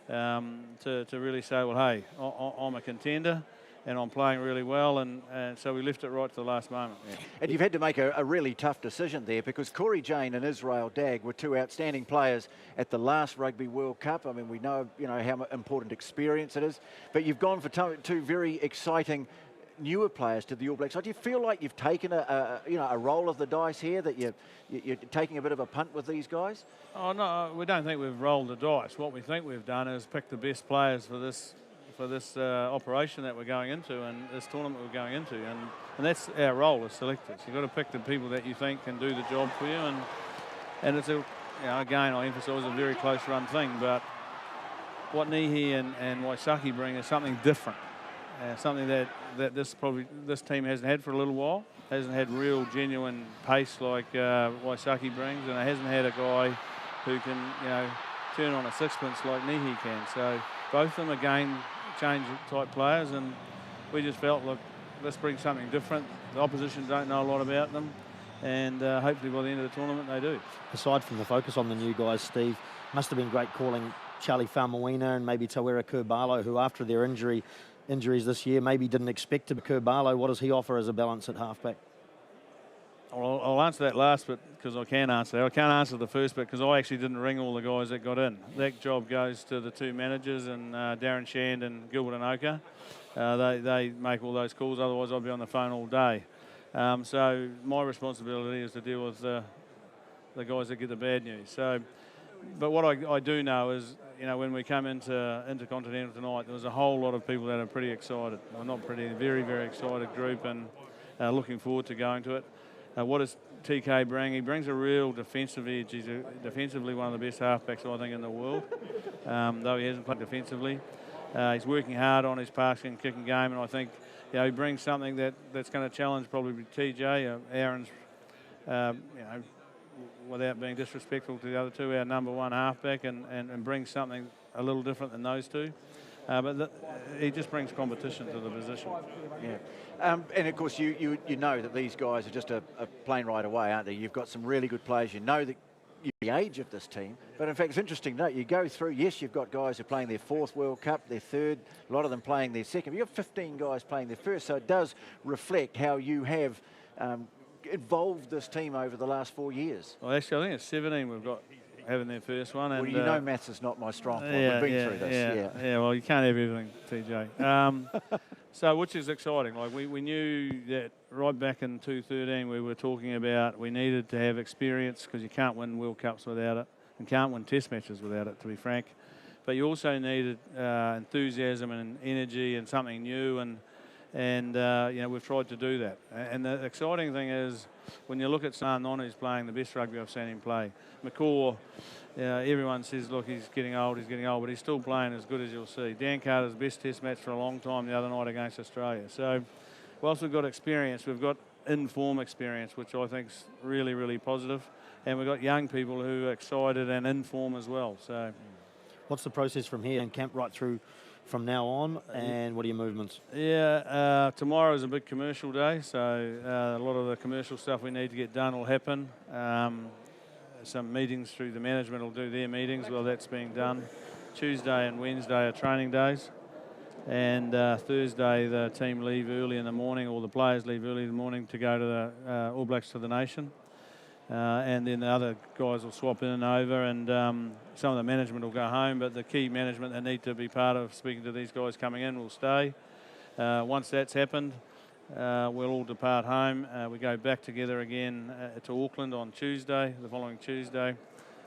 to really say, well, hey, I'm a contender and I'm playing really well, and so we left it right to the last moment. Yeah. And you've had to make a really tough decision there, because Corey Jane and Israel Dagg were 2 outstanding players at the last Rugby World Cup. I mean, we know, you know, how important experience it is, but you've gone for 2 very exciting newer players to the All Blacks. So do you feel like you've taken a roll of the dice here, that you're taking a bit of a punt with these guys? Oh no, we don't think we've rolled the dice. What we think we've done is pick the best players for this operation that we're going into, and this tournament we're going into, and that's our role as selectors. You've got to pick the people that you think can do the job for you, and it's a, you know, again, I emphasise, a very close run thing, but what Nihi and Waisaki bring is something different. Something that this team hasn't had for a little while. Hasn't had real genuine pace like Waisaki brings, and it hasn't had a guy who can, you know, turn on a sixpence like Nihi can. So both of them are game change type players, and we just felt, look, let's bring something different. The opposition don't know a lot about them, and hopefully by the end of the tournament they do. Aside from the focus on the new guys, Steve, must have been great calling Charlie Faumuina and maybe Tawera Kurbalo, who after their injuries this year maybe didn't expect to be Kurbalo. What does he offer as a balance at halfback? Well, I'll answer that last bit because I can answer that. I can't answer the first bit because I actually didn't ring all the guys that got in. That job goes to the 2 managers, and Darren Shand and Gilbert Anoka. They make all those calls, otherwise I'd be on the phone all day. So my responsibility is to deal with the guys that get the bad news. So, but what I do know is, you know, when we come into Intercontinental tonight, there was a whole lot of people that are pretty excited. Well, not pretty, very, very excited group, and looking forward to going to it. What does TK bring? He brings a real defensive edge. He's defensively one of the best halfbacks, I think, in the world, though he hasn't played defensively. He's working hard on his passing and kicking game, and I think, you know, he brings something that's going to challenge probably TJ. Aaron's, you know, without being disrespectful to the other two, our number one halfback, and brings something a little different than those two. But he just brings competition to the position. Yeah, and of course you know that these guys are just a plane ride away, aren't they? You've got some really good players. You know that the age of this team, but in fact it's interesting to note, you go through, yes, you've got guys who are playing their 4th World Cup, their 3rd, a lot of them playing their 2nd. You've got 15 guys playing their 1st, so it does reflect how you have evolved this team over the last 4 years. Well, actually, I think it's 17 we've got having their first one. Well, and, you know maths is not my strong point. We've been through this. Yeah, well, you can't have everything, TJ. So, which is exciting. Like, we knew that right back in 2013 we were talking about we needed to have experience, because you can't win World Cups without it, and can't win Test matches without it, to be frank. But you also needed enthusiasm and energy and something new, and you know, we've tried to do that. And the exciting thing is, when you look at Sanon, who's playing the best rugby I've seen him play. McCaw, everyone says, look, he's getting old, but he's still playing as good as you'll see. Dan Carter's best Test match for a long time the other night against Australia. So, whilst we've got experience, we've got in-form experience, which I think is really, really positive. And we've got young people who are excited and in form as well. So, what's the process from here and camp right through from now on, and what are your movements? Yeah, tomorrow is a big commercial day, so a lot of the commercial stuff we need to get done will happen. Some meetings through the management will do their meetings while that's being done. Tuesday and Wednesday are training days, and Thursday the team leave early in the morning, or the players leave early in the morning to go to the All Blacks to the Nation. And then the other guys will swap in and over, and some of the management will go home, but the key management that need to be part of speaking to these guys coming in will stay. Once that's happened, we'll all depart home. We go back together again to Auckland on Tuesday, the following Tuesday,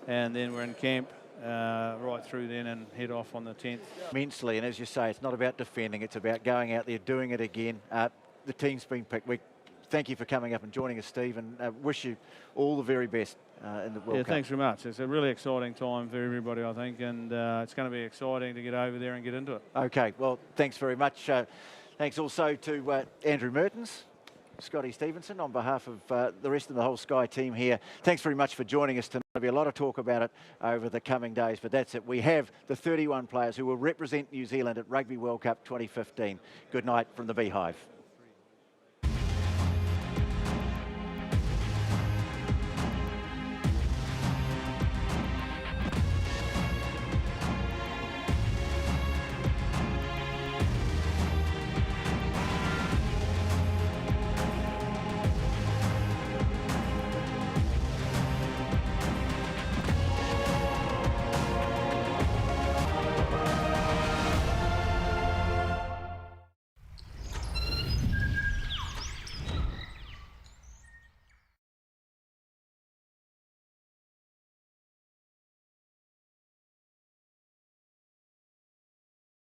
and then we're in camp right through then and head off on the 10th. Immensely, and as you say, it's not about defending, it's about going out there, doing it again. The team's been picked. Thank you for coming up and joining us, Steve, and wish you all the very best in the World Cup. Thanks very much. It's a really exciting time for everybody, I think, and it's going to be exciting to get over there and get into it. Okay, well, thanks very much. Thanks also to Andrew Mertens, Scotty Stevenson, on behalf of the rest of the whole Sky team here. Thanks very much for joining us tonight. There'll be a lot of talk about it over the coming days, but that's it. We have the 31 players who will represent New Zealand at Rugby World Cup 2015. Good night from the Beehive.